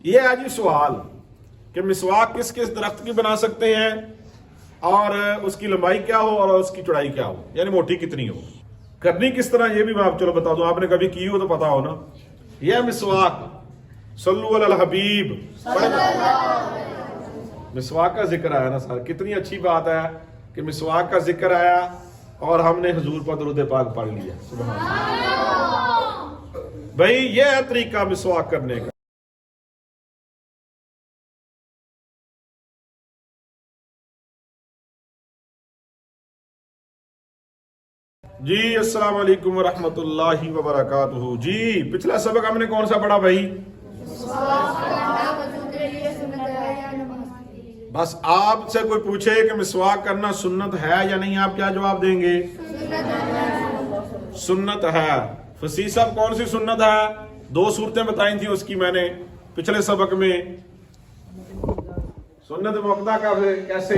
یہ ہے جی سوال کہ مسواک کس کس درخت کی بنا سکتے ہیں اور اس کی لمبائی کیا ہو اور اس کی چوڑائی کیا ہو، یعنی موٹی کتنی ہو، کرنی کس طرح، یہ بھی میں آپ چلو بتا دوں، آپ نے کبھی کی ہو تو پتا ہو نا۔ یہ مسواک، صلو علی الحبیب، مسواک کا ذکر آیا نا سر، کتنی اچھی بات ہے کہ مسواک کا ذکر آیا اور ہم نے حضور پر درود پاک پڑھ لیا، سبحان اللہ۔ بھائی یہ ہے طریقہ مسواک کرنے کا۔ جی السلام علیکم ورحمۃ اللہ وبرکاتہ۔ جی پچھلا سبق ہم نے کون سا پڑھا بھائی؟ بس آپ سے کوئی پوچھے کہ مسواک کرنا سنت ہے یا نہیں، آپ کیا جواب دیں گے؟ سنت ہے۔ فصیح صاحب کون سی سنت ہے؟ 2 صورتیں بتائی تھیں اس کی میں نے پچھلے سبق میں۔ سنت موقدہ کا کیسے؟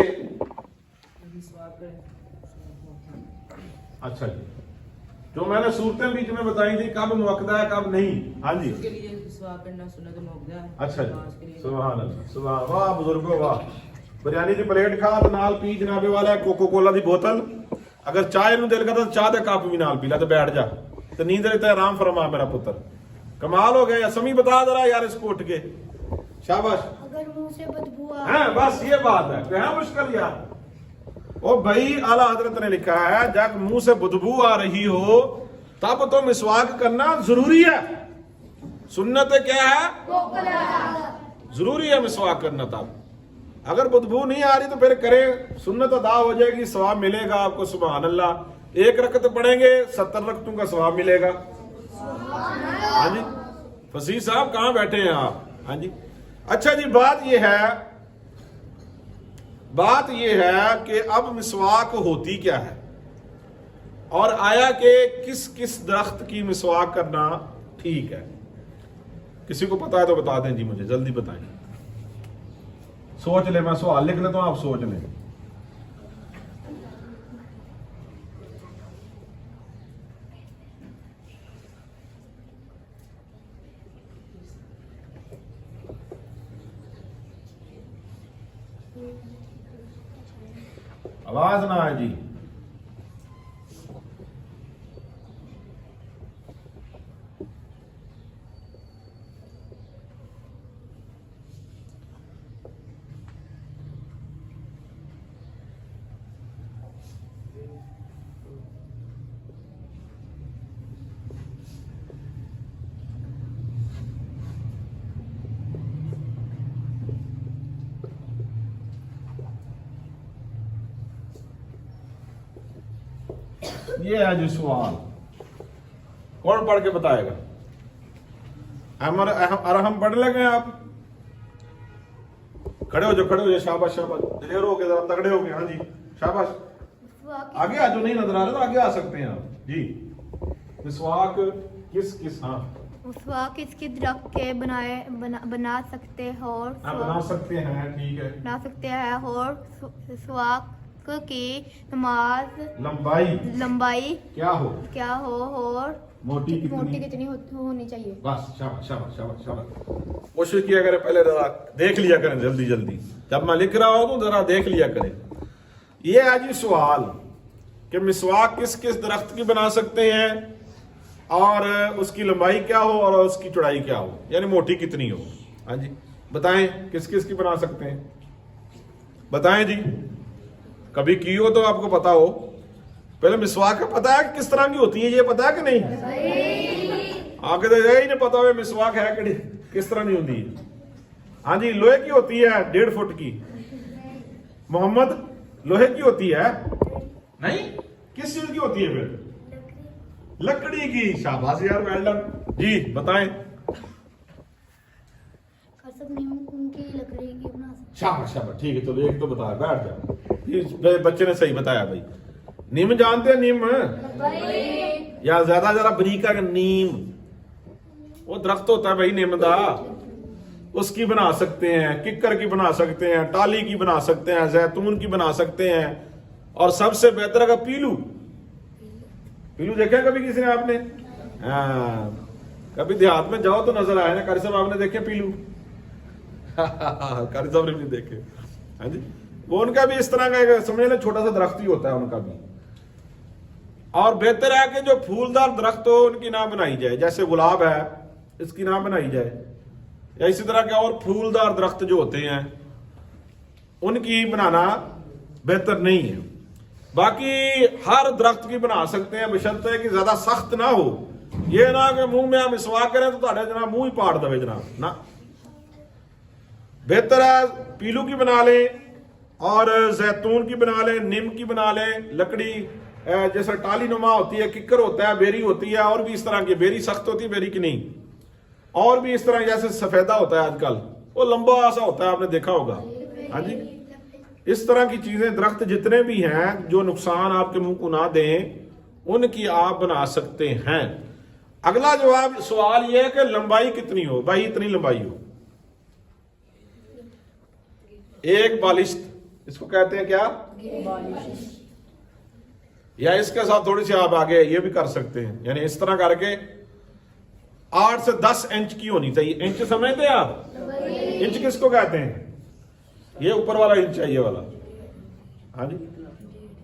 اچھا جی، جو میں نے صورتیں بیچ میں بتائی تھی کب موقدہ ہے کب نہیں۔ ہاں جی، اچھا جی، سبحان اللہ، سبحان، واہ بزرگو واہ۔ بریانی دی پلیٹ کھا تو نال پی جناب والا کوکو کولا دی بوتل، اگر چائے نو دل کرتا تو چاہ دے کپ بھی نال پی لا تو بیٹھ جا تو نیند لیتا ہے، آرام فرما میرا پتر، کمال ہو گیا۔ سمی بتا ذرا یار اس کو اٹھ کے، شاباش۔ اگر منہ سے بدبو آ، ہاں بس یہ بات ہے، کہاں مشکل یار۔ او بھائی اعلیٰ حضرت نے لکھا ہے جب منہ سے بدبو آ رہی ہو تب تو مسواک کرنا ضروری ہے۔ سنت کیا ہے؟ ضروری ہے مسواک کرنا۔ تب اگر بدبو نہیں آ رہی تو پھر کریں، سنت ادا ہو جائے گی، ثواب ملے گا آپ کو، سبحان اللہ۔ 1 رکعت پڑھیں گے 70 رکعتوں کا ثواب ملے گا۔ ہاں جی، فصیح صاحب کہاں بیٹھے ہیں آپ؟ ہاں جی، اچھا جی، بات یہ ہے کہ اب مسواک ہوتی کیا ہے اور آیا کہ کس کس درخت کی مسواک کرنا ٹھیک ہے۔ کسی کو پتا ہے تو بتا دیں جی، مجھے جلدی بتائیں، سوچ لیں، میں سوال لکھ لیتا ہوں، آپ سوچ لیں۔ آواز نہ آئے جی۔ یہ ہے جو سوال، کون پڑھ کے بتائے گا؟ ارحم پڑھ لیں گے آپ؟ کھڑے ہو جاؤ، شاباش شاباش، دلیر ہو کے ذرا تگڑے ہو گئے۔ ہاں جی شاباش، آگے آ جو نہیں نظر آ رہا تو آگے آ سکتے ہیں آپ جی۔ مسواک کس ہاں مسواک کس کی درخت کے بنا سکتے ہیں اور بنا سکتے ہیں، ٹھیک ہے، بنا سکتے ہیں، اور مسواک کی نماز لمبائی کیا ہو اور موٹی کتنی ہونی چاہیے۔ بس شاباش شاباش شاباش شاباش۔ کوشش کیا کریں پہلے ذرا دیکھ لیا کریں، جلدی جب میں لکھ رہا ہوں تو ذرا دیکھ لیا کریں۔ یہ ہے جی سوال کہ مسواک کس کس درخت کی بنا سکتے ہیں اور اس کی لمبائی کیا ہو اور اس کی چوڑائی کیا ہو، یعنی موٹی کتنی ہو۔ ہاں جی بتائیں، کس کس کی بنا سکتے ہیں، بتائیں جی، کبھی کی ہو تو آپ کو پتا ہو۔ پہلے مسواک کا پتا ہے کس طرح کی ہوتی ہے، یہ پتا ہے کہ نہیں؟ آگے تو یہی نہیں پتا ہو مسواک ہے کہ کس طرح نہیں ہوتی۔ ہاں جی، لوہے کی ہوتی ہے 1.5 فٹ کی۔ محمد لوہے کی ہوتی ہے نہیں، کس چیز کی ہوتی ہے پھر؟ لکڑی کی۔ شاباش یار، ویل ڈن جی، بتائیں۔ شاباش شاباش، ٹھیک ہے، چلو ایک تو بتایا، بیٹھ جاؤ۔ بچے نے صحیح بتایا بھائی۔ نیم جانتے ہیں؟ نیم یا زیادہ بریکا کا نیم، وہ درخت ہوتا ہے بھائی نیم دا، اس کی بنا سکتے ہیں، ککر کی بنا سکتے ہیں، ٹالی کی بنا سکتے ہیں، زیتون کی بنا سکتے ہیں، اور سب سے بہتر اگر پیلو دیکھا کبھی کسی نے آپ نے؟ ہاں، کبھی دیہات میں جاؤ تو نظر آئے نا، کاری صاحب آپ نے دیکھے پیلو؟ कारी साहब ने भी देखे, हाँ जी। वो उनका भी इस तरह का एक समझ लें छोटा सा दरख्त ही होता है उनका भी। और बेहतर है कि जो फूलदार दरख्त हो उनकी ना बनाई जाए, जैसे गुलाब है इसकी ना बनाई जाए, या इसी तरह के और फूलदार दरख्त जो होते हैं उनकी बनाना बेहतर नहीं है। बाकी हर दरख्त की बना सकते हैं बशर्ते कि ज्यादा सख्त ना हो। ये ना कि मुंह में हम मिसवाक करें तो ਤੁਹਾਡੇ जनाब मुंह ही पाड़ दे जनाब ना। बेहतर है पीलू की बना लें और जैतून की बना लें, नीम की बना लें, लकड़ी जैसे टाली नुमा होती है, किक्कर होता है, बेरी होती है, और भी इस तरह की बेरी सख्त होती है, बेरी की नहीं, और भी इस तरह जैसे सफेदा होता है आजकल, वो लंबा सा होता है, आपने देखा होगा, हाँ जी। इस तरह की चीजें दरख्त जितने भी हैं जो नुकसान आपके मुंह को ना दें उनकी आप बना सकते हैं। अगला जवाब सवाल यह है कि लंबाई कितनी हो, भाई इतनी लंबाई हो। एक बालिश, इसको कहते हैं क्या, या इसके साथ थोड़ी सी आप आगे ये भी कर सकते हैं, यानी इस तरह करके 8 से 10 इंच की होनी चाहिए। इंच समझते हैं आप, इंच किसको कहते हैं, ये ऊपर वाला इंच है ये वाला, हाँ जी।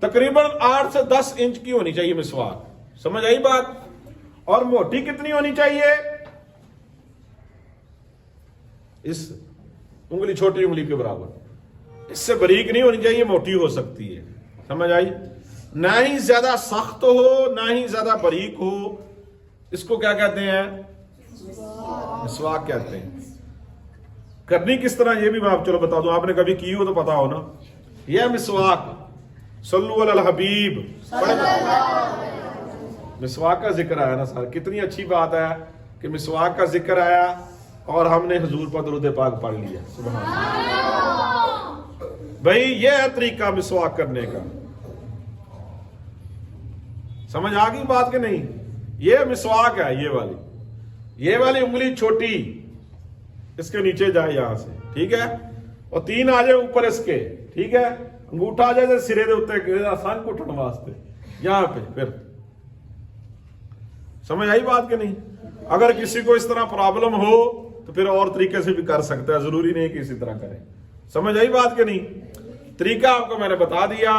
तकरीबन 8 से 10 इंच की होनी चाहिए मिसवाक, समझ आई बात। और मोटी कितनी होनी चाहिए, इस उंगली, छोटी उंगली के बराबर, इससे बारीक नहीं होनी चाहिए, मोटी हो सकती है, समझ आई। ना ही ज्यादा सख्त हो ना ही ज्यादा बारीक हो, इसको क्या कहते हैं, मिसवाक कहते हैं। करनी किस तरह ये भी मैं आप चलो बता दूं, आपने कभी की हो तो पता हो ना। यह मिसवाक, सल्लु अलल हबीब, मिसवाक का जिक्र आया ना सर, कितनी अच्छी बात है कि मिसवाक का जिक्र आया और हमने हुजूर पर दुरूद पाक पढ़ लिया, सुभान अल्लाह। भाई यह है तरीका मिसवाक करने का, समझ आ गई बात के नहीं। ये मिसवाक है, ये वाली उंगली छोटी इसके नीचे जाए यहां से, ठीक है, और 3 आ जाए ऊपर इसके, ठीक है, अंगूठा आ जाए सिरे दे उत्ते आसान घुटन वास्ते यहां पे, फिर समझ आई बात के नहीं। अगर किसी को इस तरह प्रॉब्लम हो तो फिर और तरीके से भी कर सकता है, जरूरी नहीं कि इसी तरह करे, समझ आई बात के नहीं। तरीका आपको मैंने बता दिया।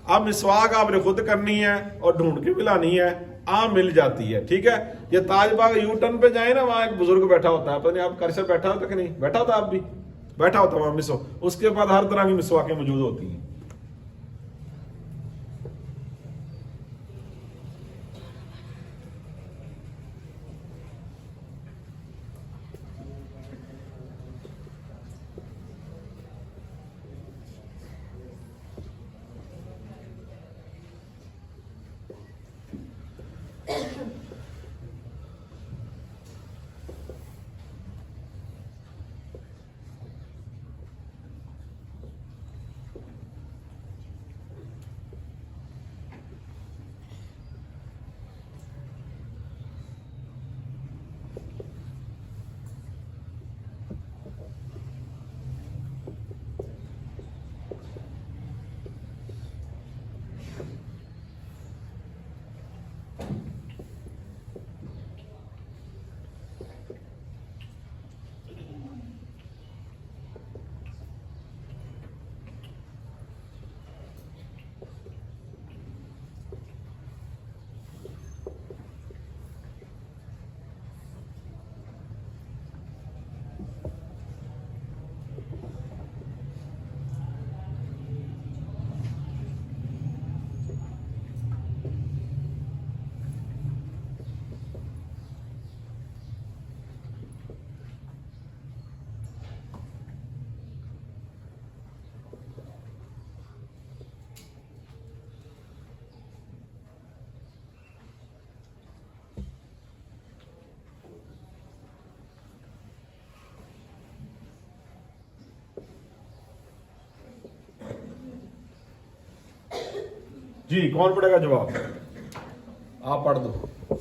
अब मिसवाक आपने खुद करनी है और ढूंढ के मिलानी है, आम मिल जाती है, ठीक है। ये ताजबाग यू टर्न पे जाए ना, वहां एक बुजुर्ग बैठा होता है, पता नहीं आप घर से बैठा होता कि नहीं बैठा होता, आप भी बैठा होता वहां मिसो, उसके बाद हर तरह की मिसवाकें मौजूद होती हैं। जी कौन पढ़ेगा जवाब, आप पढ़ दो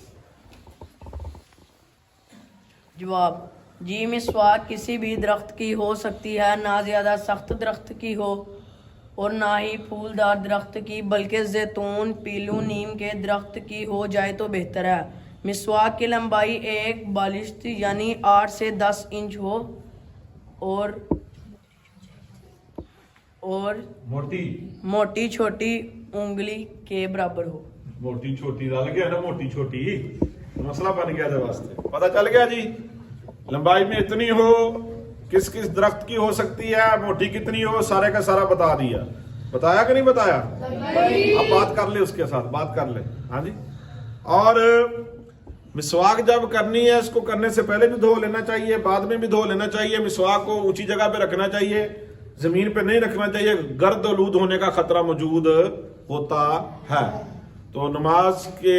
जवाब। जी मिसवाक किसी भी दरख्त की हो सकती है, ना ज़्यादा सख्त दरख्त की हो और ना ही फूलदार दरख्त की, बल्कि जैतून, पीलू, नीम के दरख्त की हो जाए तो बेहतर है। मिसवाक की लंबाई एक बालिश यानी 8 से 10 इंच हो और और मोटी मोटी छोटी उंगली के बराबर हो। मोटी छोटी रल गया ना, मोटी छोटी मसला बन गया जब वास्ते पता चल गया जी। लंबाई में इतनी हो, किस किस दरख्त की हो सकती है, मोटी कितनी हो, सारे का सारा बता दिया। बताया कि नहीं बताया? अब बात कर ले, उसके साथ बात कर ले। हाँ जी। और मिसवाक जब करनी है, इसको करने से पहले भी धो लेना चाहिए, बाद में भी धो लेना चाहिए। मिसवाक को ऊंची जगह पे रखना चाहिए, जमीन पे नहीं रखना चाहिए, गर्द आलूद होने का खतरा मौजूद होता है। तो नमाज के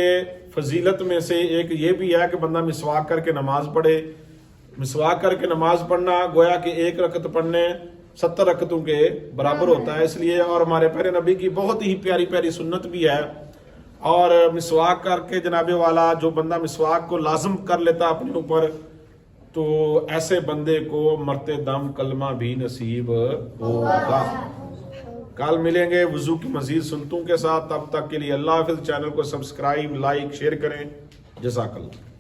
फजीलत में से एक ये भी है कि बंदा मिसवाक करके नमाज पढ़े। मिसवाक करके नमाज पढ़ना गोया कि एक रकत पढ़ने 70 रकतों के बराबर होता है, इसलिए। और हमारे प्यारे नबी की बहुत ही प्यारी प्यारी सुन्नत भी है। और मिसवाक करके जनाबे वाला जो बंदा मिसवाक को लाजम कर लेता अपने ऊपर, तो ऐसे बंदे को मरते दम कलमा भी नसीब होगा। कल मिलेंगे वुजू की मजीद सुन्नतों के साथ। तब तक के लिए अल्लाह हाफिज़। चैनल को सब्सक्राइब, लाइक, शेयर करें। जज़ाकल्लाह।